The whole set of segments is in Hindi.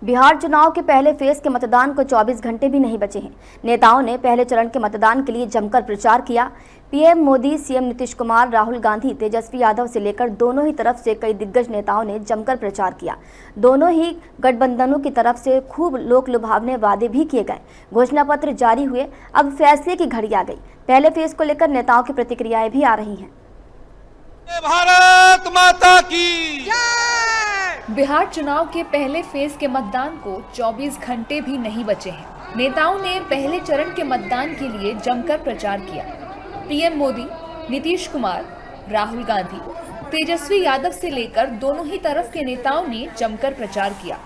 बिहार चुनाव के पहले फेज के मतदान को 24 घंटे भी नहीं बचे हैं। नेताओं ने पहले चरण के मतदान के लिए जमकर प्रचार किया। पीएम मोदी, सीएम नीतीश कुमार, राहुल गांधी, तेजस्वी यादव से लेकर दोनों ही तरफ से कई दिग्गज नेताओं ने जमकर प्रचार किया। दोनों ही गठबंधनों की तरफ से खूब लोक लुभावने वादे भी किए गए। घोषणा पत्र जारी हुए, अब फैसले की घड़ी आ गई। पहले फेज को लेकर नेताओं की प्रतिक्रियाएं भी आ रही हैं। भारत माता की बिहार चुनाव के पहले फेज के मतदान को 24 घंटे भी नहीं बचे हैं। नेताओं ने पहले चरण के मतदान के लिए जमकर प्रचार किया। पीएम मोदी, नीतीश कुमार, राहुल गांधी, तेजस्वी यादव से लेकर दोनों ही तरफ के नेताओं ने जमकर प्रचार किया।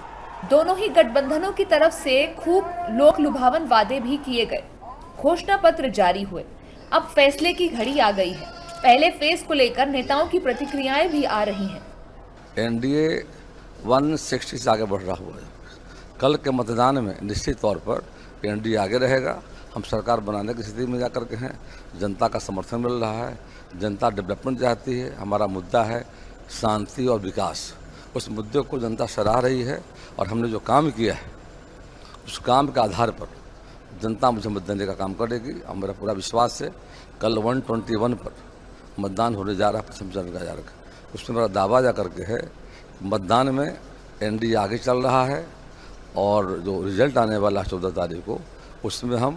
दोनों ही गठबंधनों की तरफ से खूब लोक लुभावन वादे भी किए गए। घोषणा पत्र जारी हुए, अब फैसले की घड़ी आ गई है। पहले फेज को लेकर नेताओं की प्रतिक्रियाएं भी आ रही हैं। एनडीए 160 से आगे बढ़ रहा हुआ है। कल के मतदान में निश्चित तौर पर एनडीए आगे रहेगा। हम सरकार बनाने की स्थिति में जाकर के हैं। जनता का समर्थन मिल रहा है। जनता डेवलपमेंट चाहती है। हमारा मुद्दा है शांति और विकास। उस मुद्दे को जनता सराह रही है और हमने जो काम किया है उस काम के आधार पर जनता मुझे मत देने का काम करेगी और मेरा पूरा विश्वास है। कल 121 पर मतदान होने जा रहा है, प्रथम चरण का जा रहा है। उसमें मेरा दावा जा करके है मतदान में एनडीए आगे चल रहा है और जो रिजल्ट आने वाला है 14 तारीख को, उसमें हम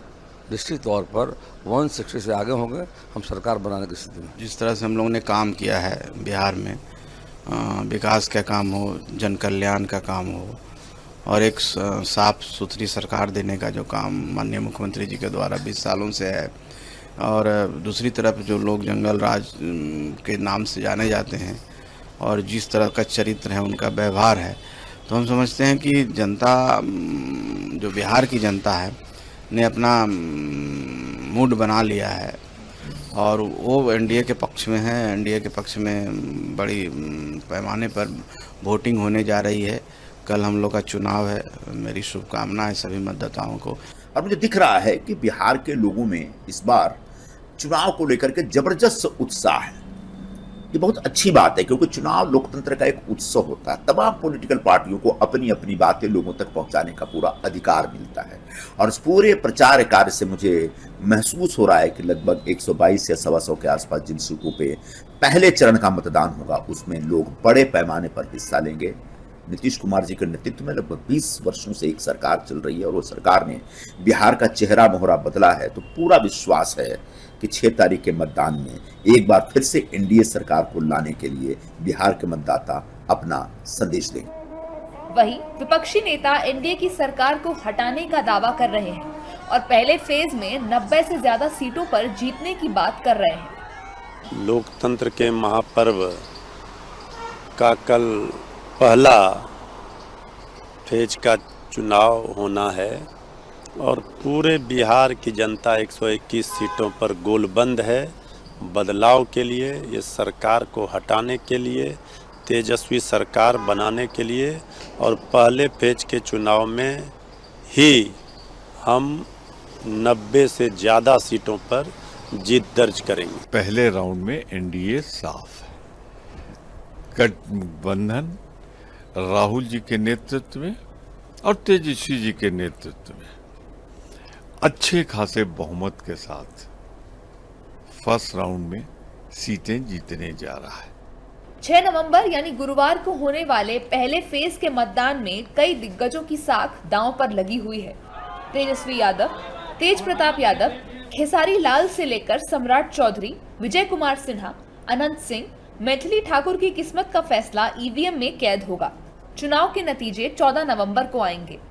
निश्चित तौर पर 160 से आगे होंगे। हम सरकार बनाने की स्थिति में। जिस तरह से हम लोगों ने काम किया है बिहार में, विकास का काम हो, जन कल्याण का काम हो और एक साफ सुथरी सरकार देने का जो काम माननीय मुख्यमंत्री जी के द्वारा 20 सालों से है, और दूसरी तरफ जो लोग जंगल राज के नाम से जाने जाते हैं और जिस तरह का चरित्र है, उनका व्यवहार है, तो हम समझते हैं कि जनता, जो बिहार की जनता है, ने अपना मूड बना लिया है और वो एनडीए के पक्ष में है। एनडीए के पक्ष में बड़ी पैमाने पर वोटिंग होने जा रही है। कल हम लोग का चुनाव है। मेरी शुभकामना है सभी मतदाताओं को। और मुझे दिख रहा है कि बिहार के लोगों में इस बार चुनाव को लेकर के जबरदस्त उत्साह है। ये बहुत अच्छी बात है क्योंकि चुनाव लोकतंत्र का एक उत्सव होता है। तमाम पॉलिटिकल पार्टियों को अपनी अपनी बातें लोगों तक पहुंचाने का पूरा अधिकार मिलता है और इस पूरे प्रचार कार्य से मुझे महसूस हो रहा है कि लगभग 122 या 125 के आसपास जिन सीटों पे पहले चरण का मतदान होगा उसमें लोग बड़े पैमाने पर हिस्सा लेंगे। नीतीश कुमार जी के नेतृत्व में लगभग 20 वर्षों से एक सरकार चल रही है और वो सरकार ने बिहार का चेहरा मोहरा बदला है। तो पूरा विश्वास है कि 6 तारीख के मतदान में एक बार फिर से एनडीए सरकार को लाने के लिए बिहार के मतदाता अपना संदेश देंगे। वहीं विपक्षी नेता एनडीए की सरकार को हटाने का दावा कर रहे हैं और पहले फेज में 90 से ज्यादा सीटों पर जीतने की बात कर रहे हैं। लोकतंत्र के महापर्व का कल पहला फेज का चुनाव होना है और पूरे बिहार की जनता 121 सीटों पर गोलबंद है। बदलाव के लिए, ये सरकार को हटाने के लिए, तेजस्वी सरकार बनाने के लिए और पहले फेज के चुनाव में ही हम 90 से ज़्यादा सीटों पर जीत दर्ज करेंगे। पहले राउंड में एनडीए साफ है। गठबंधन राहुल जी के नेतृत्व में और तेजस्वी जी के नेतृत्व में अच्छे खासे बहुमत के साथ फर्स्ट राउंड में सीटें जीतने जा रहा है। 6 नवंबर यानी गुरुवार को होने वाले पहले फेज के मतदान में कई दिग्गजों की साख दांव पर लगी हुई है। तेजस्वी यादव, तेज प्रताप यादव, खेसारी लाल से लेकर सम्राट चौधरी, विजय कुमार सिन्हा, अनंत सिंह, मैथिली ठाकुर की किस्मत का फैसला ईवीएम में कैद होगा। चुनाव के नतीजे 14 नवंबर को आएंगे।